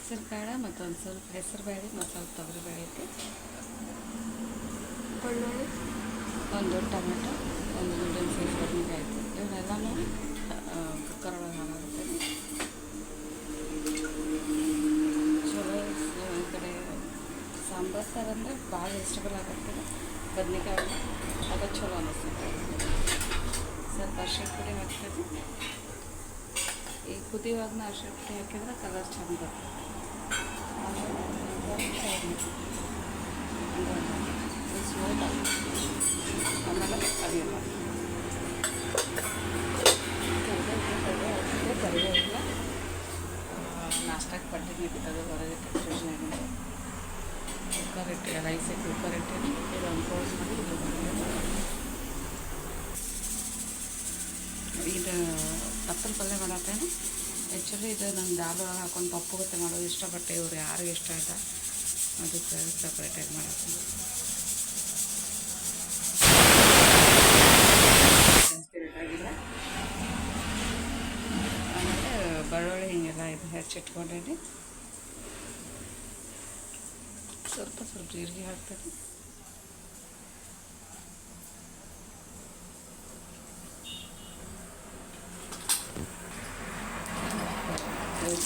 ಹೆಸರು ಬೇಳೆ ಮತ್ತು ಒಂದು ಸ್ವಲ್ಪ ಹೆಸರು ಬೇಳೆ ಮತ್ತು ಸ್ವಲ್ಪ ತೊಗರಿ ಬೇಳೆ ಐತಿ, ಬೆಳ್ಳುಳ್ಳಿ, ಒಂದು ಟೊಮೆಟೊ, ಒಂದು ಮೀಡಿಯಮ್ ಸೈಜ್ ಬದನೆಕಾಯಿ ಐತಿ. ಇವನ್ನೆಲ್ಲನೂ ಕುಕ್ಕರ್ ಒಳಗೆ ಹಾಕಿ ಚಲೋ. ಈ ಕಡೆ ಸಾಂಬಾರು ಸಾರು ಅಂದರೆ ಭಾಳ ವೆಜಿಟೇಬಲ್ ಆಗಿರ್ತದೆ, ಬದ್ನೆಕಾಯಿ ಅದು ಚಲೋ ಅನ್ನಿಸ್ತದೆ. ಸ್ವಲ್ಪ ಅರಿಶಿಣ ಪುಡಿ ಹಾಕ್ತದೆ. ಈ ಕುದಿಯುವಾಗನ ಅರಿಶಿಣ ಪುಡಿ ಹಾಕಿದ್ರೆ ಕಲರ್ ಚೆಂದ ಬರ್ತದೆ. ಸ್ಮೂತ್ ಆಮೇಲೆ ಅರಿಯಲ್ಲ ಕರಿಬೇವಿಲ್ಲ. ನಾಷ್ಟಕ್ಕೆ ಪಡ್ಡಿನ ಇಟ್ಟಿದ್ದು ಹೊರಗೆ ಫ್ರಿಜ್ನಾಗಿಂದ ಕುಕ್ಕರ್ ಇಟ್ಟು ರೈಸ್ ಕುಕ್ಕರ್ ಇಟ್ಟೀನಿ. ಇದೊಂದು ಕ್ಲೋಸ್ ಮಾಡಿ ಇದು ಪತ್ತಲ ಪಲ್ಯ ಮಾಡತ್ತೇನೆ. ಆ್ಯಕ್ಚುಲಿ ಇದು ನಂಗೆ ದಾಲ್ ಒಳಗೆ ಹಾಕೊಂಡು ಪಪ್ಪು ಗತ್ತೆ ಮಾಡೋದು ಇಷ್ಟಪಟ್ಟೆ. ಇವ್ರು ಯಾರಿಗೂ ಇಷ್ಟ ಇಲ್ಲ, ಅದಕ್ಕೆ ಸಪ್ರೇಟಾಗಿ ಮಾಡತ್ತೀನಿ. ಜಾಸ್ತಿ ಬೇಕಾಗಿಲ್ಲ. ಆಮೇಲೆ ಬೆಳ್ಳುಳ್ಳಿ ಹಿಂಗೆಲ್ಲ ಇದು ಹೆಚ್ಚಿಟ್ಕೊಂಡೇನಿ. ಸ್ವಲ್ಪ ಜೀರಿಗೆ ಹಾಕ್ತೀನಿ.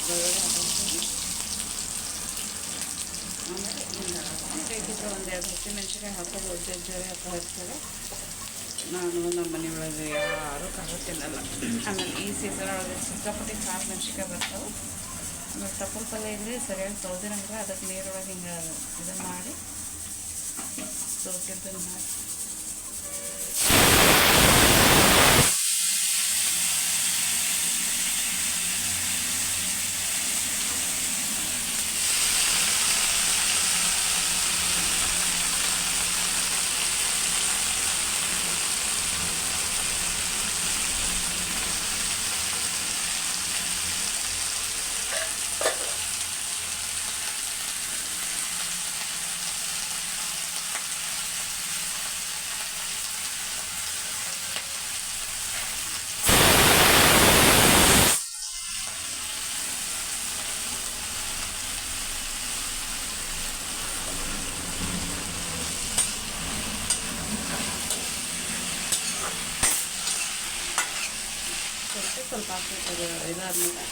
ಬೆಳ್ಳುಳ್ಳಿ ಹಾಕ್ತೀನಿ. ಆಮೇಲೆ ಬೇಕಿದ್ರೆ ಒಂದೆರಡು ಹಸಿಮೆಣ್ಸಿನ್ಕಾಯಿ ಹಾಕೋದು, ಜಜ್ಜರಿ ಹಾಕ್ತಾರೆ. ನಾನು ನಮ್ಮ ಮನೆಯೊಳಗೆ ಯಾರೂ ಖಾರ ತಿನ್ನಲ್ಲ. ಆಮೇಲೆ ಈ ಸೀಸನ್ ಒಳಗೆ ಸಿಕ್ಕಾಪಟ್ಟೆ ಖಾರ ಮೆಣ್ಸಿನ್ಕಾಯಿ ಬರ್ತಾವೆ. ಆಮೇಲೆ ತಪ್ಪಲ ಪಲ್ಯ ಇದ್ದರೆ ಸರಿಯಾಗಿ ತೊಳೆದಿರಂಗೆ ಅದಕ್ಕೆ ನೀರೊಳಗೆ ಹಿಂಗೆ ಇದನ್ನು ಮಾಡಿ ಸೋಕಿದ್ದನ್ನು ಮಾಡಿ ಸ್ವಲ್ಪ ಹಾಕ್ಬೇಕು. ಇದಾದ್ಮೇಲೆ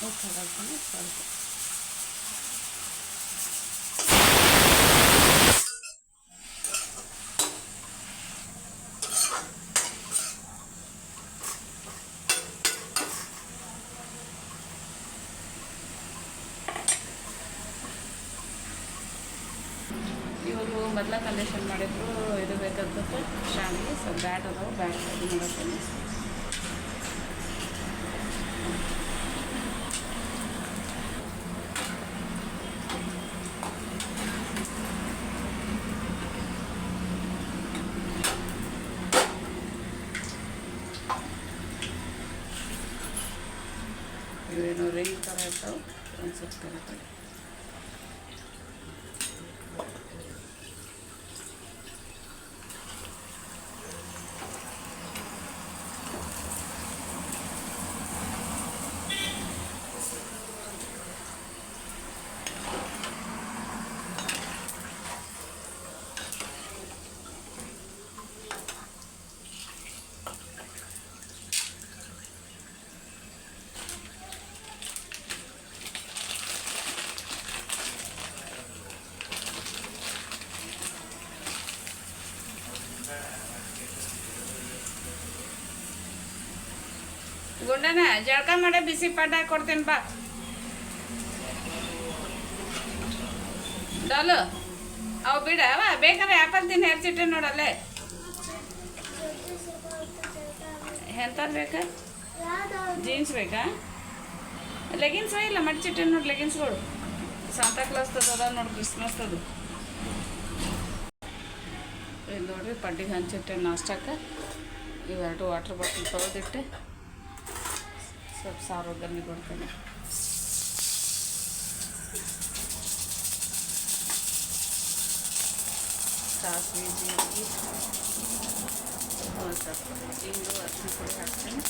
ಉಪ್ಪು ಹಾಕ್ತೀನಿ ಸ್ವಲ್ಪ. ಇವರು ಮೊದಲ ಕಂಡೀಷನ್ ಮಾಡಿದ್ರು ಇದು ಬೇಕಂತ ಶಾಮಿಗೆ ಸ್ವಲ್ಪ ಬ್ಯಾಟ್ ಅದಾವೆ, ಬ್ಯಾಟ್ ಇದು ಮಾಡತ್ತೀನಿ. ಇವೇನು ರಿಂಗ್ ಥರ ಇರ್ತಾವೆ, ಒಂದು ಸ್ವಲ್ಪ ಇರುತ್ತೆ. ಗುಂಡನ ಜಳಕ ಮಾಡಿ ಬಿಸಿ ಪಡ್ಡ ಕೊಡ್ತೀನಿ ಬಾ. ಡಾಲು ಅವು ಬಿಡ ಬೇಕಾದ್ರೆ ಆ್ಯಪಲ್ ತಿನ್ನು ಹೆರ್ಸಿಟ್ಟೆ ನೋಡಲ್ಲೇ. ಎಂಥದ್ದು ಬೇಕಾ? ಜೀನ್ಸ್ ಬೇಕಾ? ಲೆಗಿನ್ಸ್ ಇಲ್ಲ ಮಡ್ಚಿಟ್ಟೆ ನೋಡಿ ಲೆಗಿನ್ಸ್ಗಳು. ಸಾಂತಾ ಕ್ಲಾಸ್ ಅದ ನೋಡಿ, ಕ್ರಿಸ್ಮಸ್ ಅದು. ಇದು ನೋಡಿರಿ ಪಡ್ಡಿಗೆ ಹಂಚಿಟ್ಟೆ ನಾಷ್ಟಕ್ಕೆ. ಇವೆರಡು ವಾಟ್ರ್ ಬಾಟಲ್ ತೊಳೆದಿಟ್ಟೆ ಸ್ವಲ್ಪ ಸಾರು ಒಗ್ಗರಣೆ ಕೊಡ್ತೇನೆ. ಸಾಸಿವೆ, ಜೀರಿಗೆ, ಒಂದು ಸ್ವಲ್ಪ ಹಿಂಗು, ಅರಿಶಿನ ಪುಡಿ ಹಾಕ್ತೇನೆ.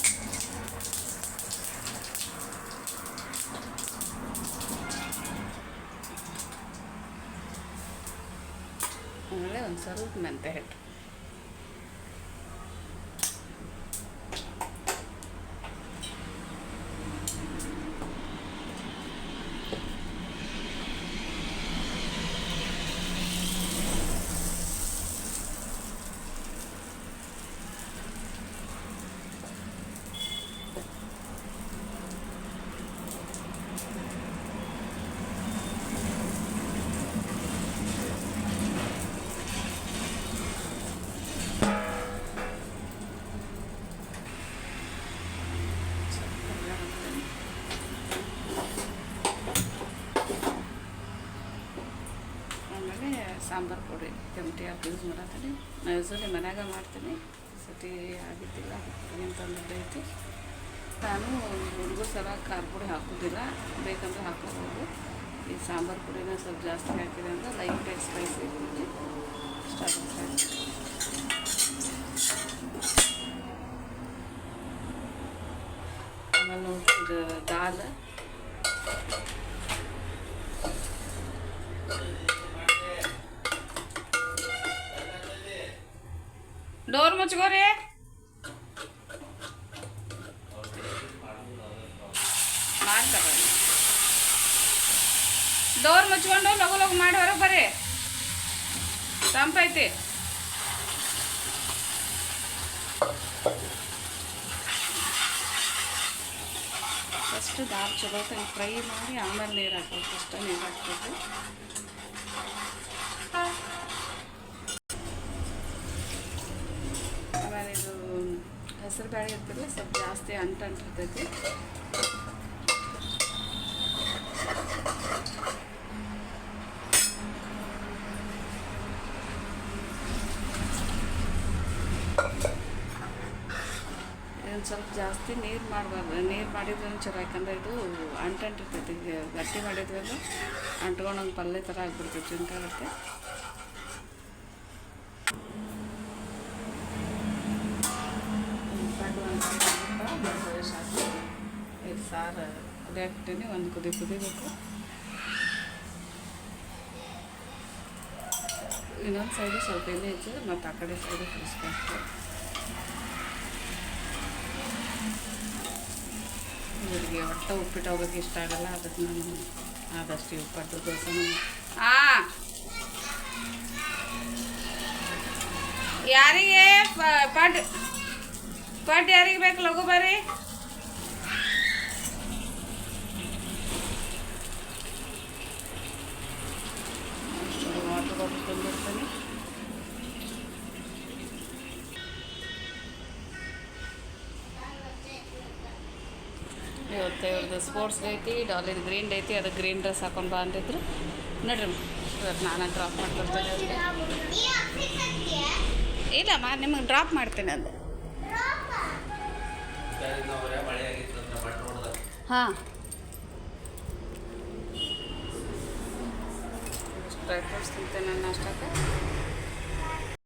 ಒಂದು ಸ್ವಲ್ಪ ಮೆಂತ್ಯ ಹಿಟ್ಟು. ಸಾಂಬಾರು ಪುಡಿ ಕೆಂಪು ಹಾಕಿ ಯೂಸ್ ಮಾಡತ್ತೀನಿ. ನಾನು ಯೂಸಲಿ ಮನ್ಯಾಗ ಮಾಡ್ತೀನಿ, ಸತಿ ಆಗಿದ್ದಿಲ್ಲ ಏನು ತಂದಿದ್ದೆ ಐತಿ. ನಾನು ಹುಡುಗರ ಸಲ ಖಾರ ಪುಡಿ ಹಾಕೋದಿಲ್ಲ, ಬೇಕಂದ್ರೆ ಹಾಕೋಬೋದು. ಈ ಸಾಂಬಾರು ಪುಡಿನ ಸ್ವಲ್ಪ ಜಾಸ್ತಿ ಹಾಕಿದೆ ಅಂದ್ರೆ ಲೈಟಾಗಿ ಸ್ಪೈಸಿ ಇರ್ತೈತಿ. ಸ್ಟಾರ್ಟ್ ಆಮೇಲೆ ನೋಡಿ ಇದು ದಾಲ್ ಡೋರ್ ಮುಚ್ಕೋರಿ. ಮಾಡ್ತಾರೆ ಡೋರ್ ಮುಚ್ಕೊಂಡು ಲಗು ಲಗು ಮಾಡಿ ಹೊರಗೆ ಬರ್ರಿ, ತಂಪೈತಿ. ಫಸ್ಟ್ ದಾಲ್ ಚಲೋ ಫ್ರೈ ಮಾಡಿ ಆಮೇಲೆ ನೀರು ಹಾಕೋದು. ಫಸ್ಟ್ ನೀರು ಹಾಕ್ಬೇಕು. ಆಮೇಲೆ ಇದು ಹೆಸರು ಬೇಳೆ ಇರ್ತದೆ, ಸ್ವಲ್ಪ ಜಾಸ್ತಿ ಅಂಟಿರ್ತೈತಿ. ಇದನ್ನು ಸ್ವಲ್ಪ ಜಾಸ್ತಿ ನೀರು ಮಾಡಬಾರ್ದು. ನೀರು ಮಾಡಿದ್ರೆ ಚಲೋ, ಯಾಕಂದರೆ ಇದು ಅಂಟಿರ್ತೈತಿ. ಗಟ್ಟಿ ಮಾಡಿದ್ರೆ ಅಂಟ್ಕೊಂಡು ಒಂದು ಪಲ್ಯ ಥರ ಆಗ್ಬಿಡ್ತೈತಿ, ಉಂಟಾಗುತ್ತೆ. ಇದು ಸಾರು ಕುದಿಯಾಕ್ಬಿಟ್ಟಿನಿ, ಒಂದು ಕುದಿಬೇಕು. ಇನ್ನೊಂದು ಸೈಡು ಸ್ವಲ್ಪ ಎಣ್ಣೆ ಹೆಚ್ಚು, ಮತ್ತು ಆ ಕಡೆ ಸೈಡು ಕಲಿಸ್ಬೇಕು. ಇವರಿಗೆ ಒಟ್ಟು ಉಪ್ಪಿಟ್ಟು ಹೋಗೋಕ್ಕೆ ಇಷ್ಟ ಆಗಲ್ಲ, ಅದಕ್ಕೆ ನಾನು ಆದಷ್ಟು ಉಪ್ಪಟ್ಟು ದೋಸೆ ಯಾರಿಗೆ ಪಟ್ ಯಾರಿಗೆ ಬೇಕು ಲಘು ಬರ್ರಿ. ವಾಟರ್ ಬಾಟಲ್ ತಂದಿರ್ತೀನಿ. ಇವತ್ತು ಇವ್ರದ್ದು ಸ್ಪೋರ್ಟ್ಸ್ ಡೇ ಐತಿ, ಡಾಲಿದು ಗ್ರೀನ್ ಡೇ ಐತಿ. ಅದಕ್ಕೆ ಗ್ರೀನ್ ಡ್ರೆಸ್ ಹಾಕೊಂಡು ಬಾ ಅಂತಿದ್ರು. ನೋಡ್ರಿ ಇವತ್ತು ನಾನು ಡ್ರಾಪ್ ಮಾಡ್ಕೊಡ್ತೇನೆ ಅವ್ರಿಗೆ. ಇಲ್ಲಮ್ಮ ನಿಮಗೆ ಡ್ರಾಪ್ ಮಾಡ್ತೇನೆ ಅದು. ಹಾಂ, ಡ್ರೈ ಫ್ರೂಟ್ಸ್ ತಿಂತೇನೆ ನಾನು ನಾಷ್ಟಕ್ಕೆ.